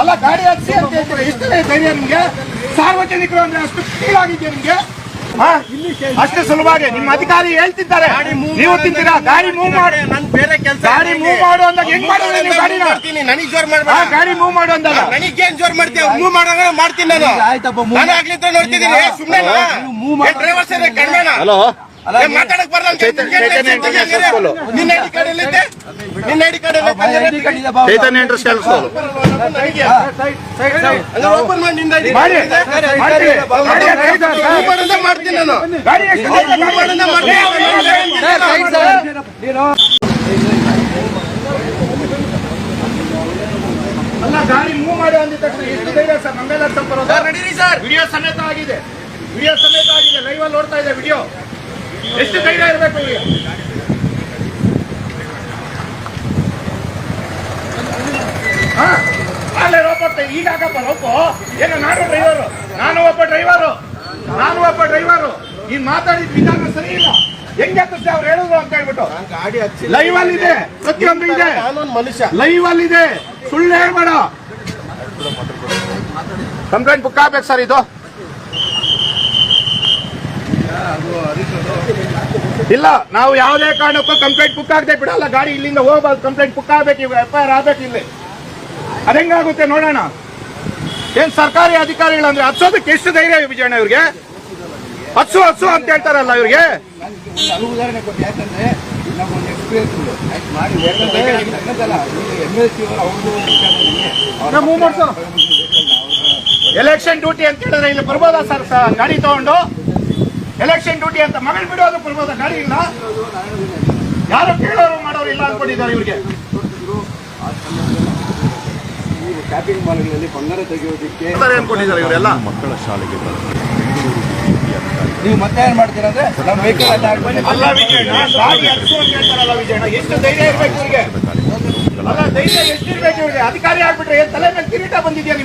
ಅಲ್ಲ ಗಾಡಿ ಹಚ್ಚಿ ಅಂತ ಹೇಳ್ತೀರಾ, ಎಷ್ಟು ಧೈರ್ಯ ನಿಮ್ಗೆ? ಸಾರ್ವಜನಿಕರು ಅಂದ್ರೆ ಅಷ್ಟು ಕೀಳಾಗಿದ್ಯಾ ನಿಮ್ಗೆ? ಅಷ್ಟು ಸುಲಭವಾಗಿ ನಿಮ್ಮ ಅಧಿಕಾರಿ ಹೇಳ್ತಿದ್ದಾರೆ, ನೀವು ತಿಂತೀರಾ? ಗಾಡಿ ಮೂವ್ ಮಾಡಿ, ಬೇರೆ ಕೆಲಸ ಗಾಡಿ ಮೂವ್ ಮಾಡು ಅಂದಾಗ ಹೆಂಗ್ ಮಾಡೋದು ನೀವು ಗಾಡಿನ? ನನಗೆ ಜೋರ್ ಮಾಡ್ಬೇಡ, ಗಾಡಿ ಮೂವ್ ಮಾಡು ಅಂದಾಗ ನನಗೇನ್ ಜೋರ್ ಮಾಡ್ತೀವಿ? ಮೂವ್ ಮಾಡಾಗ ಮಾಡ್ತೀನಿ ನಾನು. ನಾನು ಆಗ್ಲಿಂದ ನೋಡ್ತಿದ್ದೀನಿ. ಸುಮ್ಮನೆ ಡ್ರೈವರ್ ಸರ್ ಕಣ್ಣ ಮಾತಾಡಕ್ ಬರಲ್ಲ. ನಿನ್ನ ಐಡಿ ಕಾರ್ಡ್ ಎಲ್ಲಿದೆ? ನಿನ್ನ ಐಡಿ ಕಾರ್ಡ್ ಚೈತನ್ಯ ಇಂಡಸ್ಟ್ರಿಯಲ್ ಸ್ಕೂಲ್ ಓಪನ್ ಮಾಡಿ. ನಿನ್ನ ಐಡಿ ಮಾಡಿ ಮಾಡ್ತೀನಿ ನಾನು. ಗಾಡಿ ಅಲ್ಲ ಗಾಡಿ ಮೂವ್ ಮಾಡಿ ಅಂದಿದ ತಕ್ಷಣ ಎಷ್ಟು ಧೈರ್ಯ ಸರ್? ನಮ್ಮೆಲ್ಲ ಸಂಪರ್ಕ ನಡೀರಿ ಸರ್. ವಿಡಿಯೋ ಸಮೇತ ಆಗಿದೆ, ವಿಡಿಯೋ ಸಮೇತ ಆಗಿದೆ, ಲೈವ್ ಅಲ್ಲಿ ನೋಡ್ತಾ ಇದೆ ವಿಡಿಯೋ. ಎಷ್ಟು ಧೈರ್ಯ ಇರಬೇಕು ಈಗ? ಅಲ್ಲೇ ರೋಪ ಈಗ ಹಾಕಪ್ಪ ರೋಪು. ಏನು ನಾನು ಒಬ್ಬ ಡ್ರೈವರು ಈ ಮಾತಾಡಿದ ವಿಧಾನ ಸರಿ ಇಲ್ಲ. ಹೆಂಗೆ ಹತ್ತಿಸ್ತೆ ಅವ್ರು ಹೇಳಿದ್ರು ಅಂತ ಹೇಳ್ಬಿಟ್ಟು ಗಾಡಿ ಹಚ್ಚಿ ಲೈವ್ ಅಲ್ಲಿ ಇದೆ, ಪ್ರತಿಯೊಂದು ಇದೆ, ನಾನೊಂದು ಮನುಷ್ಯ. ಲೈವ್ ಅಲ್ಲಿ ಇದೆ, ಸುಳ್ಳು ಹೇಳ್ಬೇಡ. ಕಂಪ್ಲೇಂಟ್ ಬುಕ್ ಆಗ್ಬೇಕು ಸರ್ ಇದು. ಇಲ್ಲ, ನಾವು ಯಾವುದೇ ಕಾರಣಕ್ಕೂ ಕಂಪ್ಲೇಂಟ್ ಬುಕ್ ಆಗದೆ ಬಿಡಲ್ಲ. ಗಾಡಿ ಇಲ್ಲಿಂದ ಹೋಗ್ಬಾರ್ದು, ಕಂಪ್ಲೇಂಟ್ ಬುಕ್ ಆಗ್ಬೇಕು, FIR ಆಗ್ಬೇಕು ಇಲ್ಲಿ. ಅದೆಂಗಾಗುತ್ತೆ ನೋಡೋಣ. ಏನ್ ಸರ್ಕಾರಿ ಅಧಿಕಾರಿಗಳಂದ್ರೆ ಹಚ್ಚೋದಕ್ಕೆ ಎಷ್ಟು ಧೈರ್ಯ ವಿಜಯಣ್ಣ ಇವ್ರಿಗೆ? ಹಚ್ಚು ಅಂತ ಹೇಳ್ತಾರಲ್ಲ ಇವ್ರಿಗೆ. ಉದಾಹರಣೆ ಕೊಟ್ಟು, ಯಾಕಂದ್ರೆ ನಮ್ಮೊಂದು ಎಕ್ಸ್ಪೀರಿಯನ್ಸ್ ಮಾಡಿ ಎಲೆಕ್ಷನ್ ಡ್ಯೂಟಿ ಅಂತ ಹೇಳಿದ್ರೆ ಇಲ್ಲಿ ಬರ್ಬೋದಾ ಸರ್? ಗಾಡಿ ತಗೊಂಡು ಎಲೆಕ್ಷನ್ ಡ್ಯೂಟಿ ಅಂತ ಮಗಳು ಬಿಡೋದು ಬರ್ಬೋದಾ? ಗಾಡಿ ಇಲ್ಲ, ಯಾರು ಕೇಳೋರು ಮಾಡೋರು ಇಲ್ಲ ಅನ್ಕೊಂಡಿದ್ದಾರೆ ಇವ್ರಿಗೆ. ಶಾಪಿಂಗ್ ಮಾಲ್ಗಳಲ್ಲಿ ಬಂಗಾರ ತೆಗೆಯೋದಕ್ಕೆ ಅನ್ಕೊಂಡಿದ್ದಾರೆ ಇವರೆಲ್ಲ. ಮಕ್ಕಳ ಶಾಲೆಗೆ ನೀವು ಮತ್ತೆ ಏನ್ ಮಾಡ್ತೀರಾ ಅಂದ್ರೆ ನಮ್ಮ ವೆಹಿಕಲ್ ಅಲ್ಲ ವಿಜಯಣ್ಣ, ಗಾಡಿ ಹಚ್ಚು ಅಂತ ಹೇಳ್ತಾರಲ್ಲ ವಿಜಯಣ್ಣ, ಎಷ್ಟು ಧೈರ್ಯ ಇರ್ಬೇಕು ಇವ್ರಿಗೆ? ಅಲ್ಲ ಧೈರ್ಯ ಎಷ್ಟಿರ್ಬೇಕು ಇವ್ರಿಗೆ? ಅಧಿಕಾರಿ ಆಗ್ಬಿಟ್ರೆ ಏನ್ ತಲೆ ಮೇಲೆ ಕಿರೀಟ ಬಂದಿದ್ಯಾ ನಿಮ್ಗೆ?